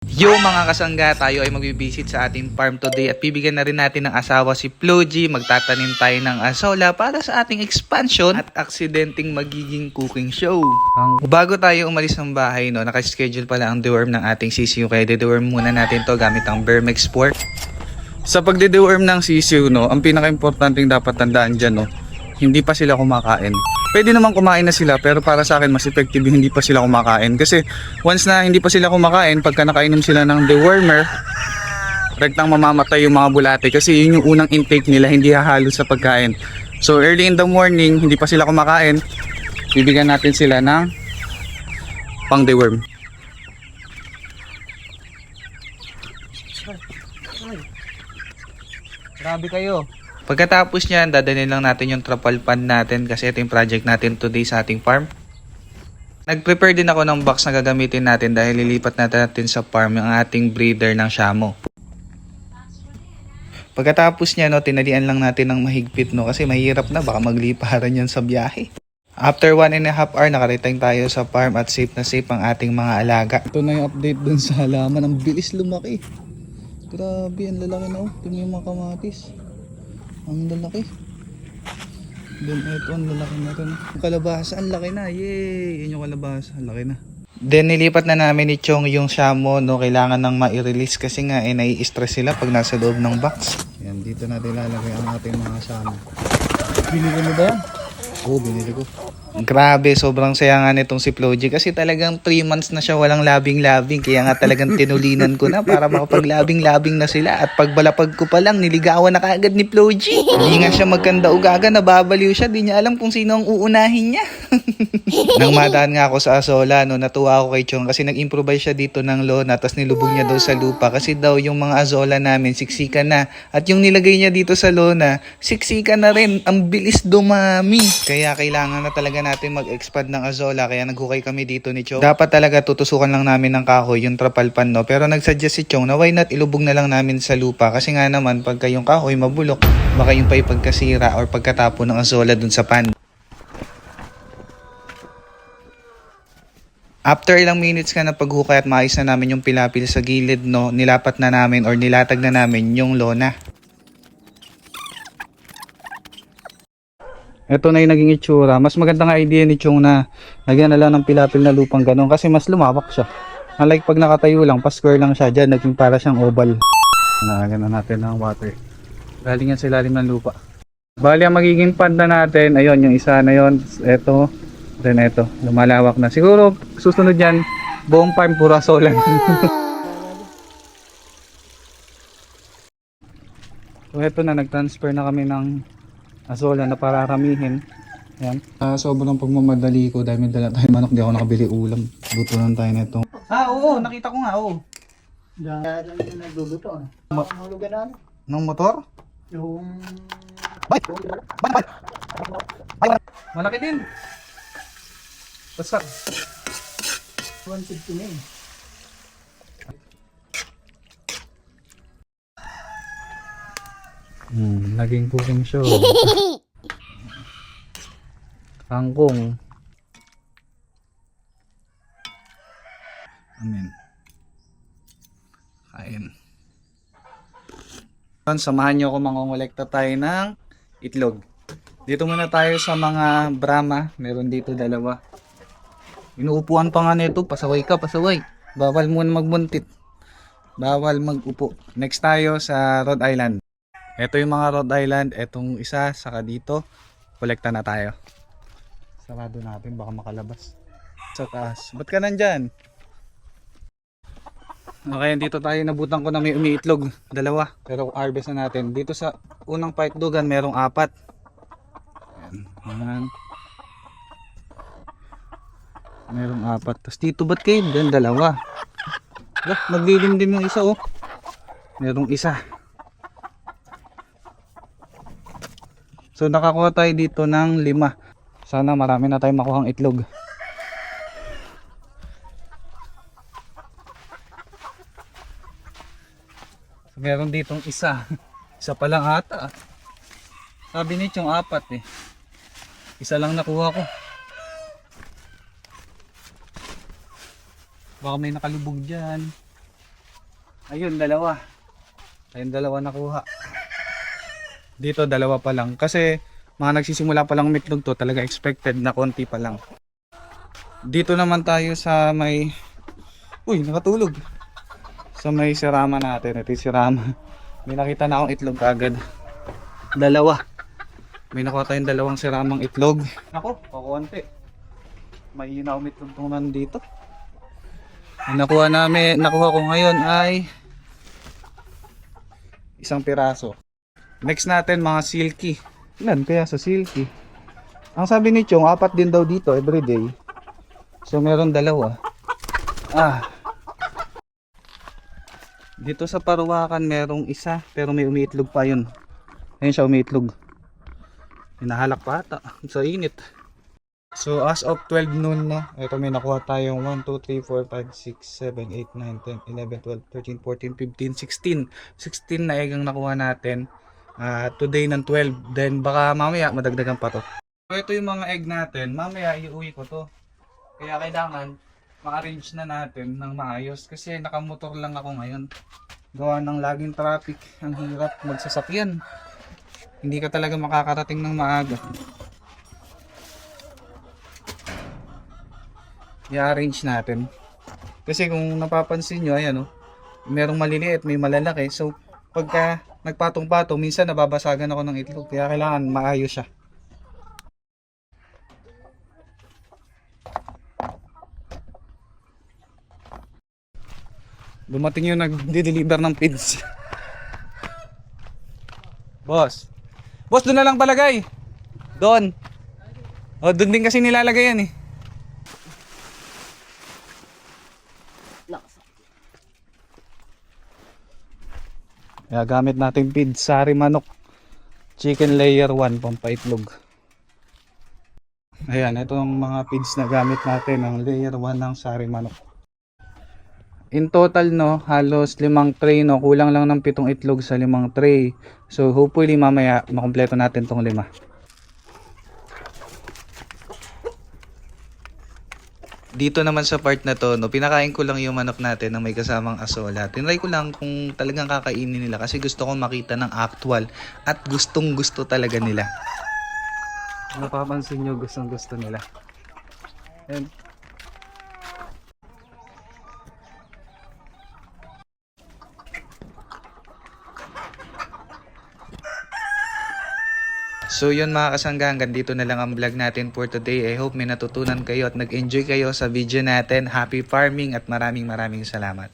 Yo mga kasangga, tayo ay magbibisit sa ating farm today at bibigyan na rin natin ng asawa si Floji. Magtatanim tayo ng asola para sa ating expansion at aksidenteng magiging cooking show. Bago tayo umalis ng bahay, no, nakaschedule pala ang deworm ng ating sisiu. Kaya deworm muna natin to gamit ang Vermex Sport. Sa pagde-deworm ng sisiu, no, ang pinaka-importanting dapat tandaan dyan, no, hindi pa sila kumakain. Pwede naman kumain na sila, pero para sa akin mas effective yung hindi pa sila kumakain. Kasi once na hindi pa sila kumakain, pagka nakainom sila ng dewormer, rektang mamamatay yung mga bulate. Kasi yun yung unang intake nila, hindi hahalo sa pagkain. So early in the morning, hindi pa sila kumakain, bibigyan natin sila ng pang deworm. Grabe kayo. Pagkatapos niyan, dadalhin lang natin yung trapal pan natin kasi ito yung project natin today sa ating farm. Nag-prepare din ako ng box na gagamitin natin dahil lilipat natin sa farm yung ating breeder ng Shamo. Pagkatapos niya, no, tinalian lang natin ng mahigpit, no, kasi mahirap na, baka magliparan yan sa biyahe. After 1.5 hour, nakarating tayo sa farm at safe na safe ang ating mga alaga. Ito na yung update dun sa halaman. Ang bilis lumaki. Grabe, ang lalaki na, oh. Ito yung mga kamatis. Ang lalaki. Then ito, ang lalaki na rin. Yung kalabasa, ang laki na. Yay! Yan yung kalabasa, ang laki na. Then nilipat na namin ni Chong yung Shamo, no. Kailangan nang ma-release kasi nga nai-stress sila pag nasa loob ng box. Yan, dito natin lalagay ang ating mga Shamo. Binili mo ba yan? Oo, binili ko. Grabe, sobrang saya nga nitong si Floji kasi talagang 3 months na siya walang labing-labing. Kaya nga talagang tinulinan ko na para makapaglabing-labing na sila. At pagbalapag ko pa lang, niligawan na kaagad ni Floji. Hindi nga siya magkanda-ugaga, nababaliw siya. Di niya alam kung sino ang uunahin niya. Nang madaan nga ako sa asola, no, natuwa ako kay Chong kasi nag-improvise siya dito ng lona. Tapos nilubog niya daw sa lupa kasi daw yung mga azola namin siksikan na. At yung nilagay niya dito sa lona, siksikan na rin. Ang bilis dumami. Kaya kailangan na talaga natin mag-expand ng azola, kaya naghukay kami dito ni Chong. Dapat talaga tutusukan lang namin ng kahoy yung trapalpan, no, pero nagsuggest si Chong na why not ilubog na lang namin sa lupa kasi nga naman pagka yung kahoy mabulok, baka yung pa ipagkasira or pagkatapo ng azola dun sa pan. After ilang minutes ka na paghukay at maayos na namin yung pilapil sa gilid, no, nilapat na namin or nilatag na namin yung lona. Ito na yung naging itsura. Mas magandang idea ni Chong na lagyan na lang ng pilapil na lupang ganun kasi mas lumawak siya. Unlike pag nakatayo lang, pa-square lang siya dyan, naging para siyang oval. Nalagyan na natin ng water. Galing yan sa ilalim ng lupa. Bali ang magiging pad na natin, ayun, yung isa na yun, ito, then ito, lumalawak na. Siguro susunod yan, buong farm puro asolan. So ito na, nag-transfer na kami ng asola na pararamihin. Ayan. Sobrang pagmamadali ko dahil may dala tayo manok, di ako nakabili ulam. Luto lang tayo na ito. Oo, nakita ko nga, oo. Diyan na nagluluto. Mahulugan na. Ng motor? Yung... Bay! Malaki din. Basta. 150 na eh. Naging cooking show. Kangkong. Amen. Kain. Samahan nyo ako, mangongolekta tayo ng itlog. Dito muna tayo sa mga Brahma. Meron dito dalawa. Inuupuan pa nga nito. Pasaway ka, pasaway. Bawal muna magbuntit. Bawal mag-upo. Next tayo sa Rhode Island. Ito yung mga Rhode Island, etong isa, saka dito, kolekta na tayo. Sarado natin, baka makalabas. Sa taas. Ba't ka nandyan? Okay, dito tayo, nabutan ko na may umiitlog. Dalawa, pero harvest na natin. Dito sa unang paitlogan, merong 4. Ayan. Merong 4. Tapos dito, ba't kayo? Diyan, 2. Naglilimdim yung isa, oh. Merong isa. So nakakuha tayo dito ng 5. Sana marami na tayong makuhang itlog. So, meron ditong isa. Isa pa lang ata. Sabi ni Chong 4 eh. Isa lang nakuha ko. Baka may nakalubog dyan. Ayun, dalawa. Ayun, dalawa nakuha. Dito, dalawa pa lang. Kasi mga nagsisimula pa lang umitlog to, talaga expected na konti pa lang. Dito naman tayo sa may... Uy, nakatulog. Sa may sirama natin. Ito yung sirama. May nakita na akong itlog agad. Dalawa. May nakuha tayong dalawang siramang itlog. Ako, kakunti. May umitlog tong nandito. Ang nakuha ko ngayon ay isang piraso. Next natin mga silky. Ilan kaya sa silky? Ang sabi ni Chong, 4 din daw dito everyday. So meron dalawa. Dito sa Paruwakan merong isa pero may umiitlog pa yun. Ayun siya umiitlog. Hinahalak pa ata sa init. So as of 12 noon no, ito may nakuha tayong 1, 2, 3, 4, 5, 6, 7, 8, 9, 10, 11, 12, 13, 14, 15, 16 na egg ang nakuha natin. Today ng 12, then baka mamaya madagdagan pa to. So ito yung mga egg natin, mamaya iuwi ko to. Kaya kailangan ma-arrange na natin ng maayos kasi nakamotor lang ako ngayon. Gawa ng laging traffic, ang hirap magsasakyan. Hindi ka talaga makakarating ng maaga. I-arrange natin. Kasi kung napapansin nyo, ayan merong maliliit, may malalaki. So, pagka nagpatong-patong, minsan nababasagan ako ng itlog. Kaya kailangan maayos siya. Dumating yung nag-deliver ng feeds. Boss. Boss, doon na lang palagay. Doon. Doon din kasi nilalagay yan eh. Kaya gamit natin feed, sari manok, chicken layer 1, pampaitlog. Ayan, itong mga feeds na gamit natin, ang layer 1 ng sari manok. In total halos 5 tray kulang lang ng 7 itlog sa 5 tray. So hopefully mamaya makumpleto natin tong 5. Dito naman sa part na to, pinakain ko lang yung manok natin na may kasamang asola. Tinry ko lang kung talagang kakainin nila kasi gusto ko makita ng actual at gustong gusto talaga nila. Napapansin nyo, gustong gusto nila. And so yun mga kasangga, hanggang dito na lang ang vlog natin for today. I hope may natutunan kayo at nag-enjoy kayo sa video natin. Happy farming at maraming salamat.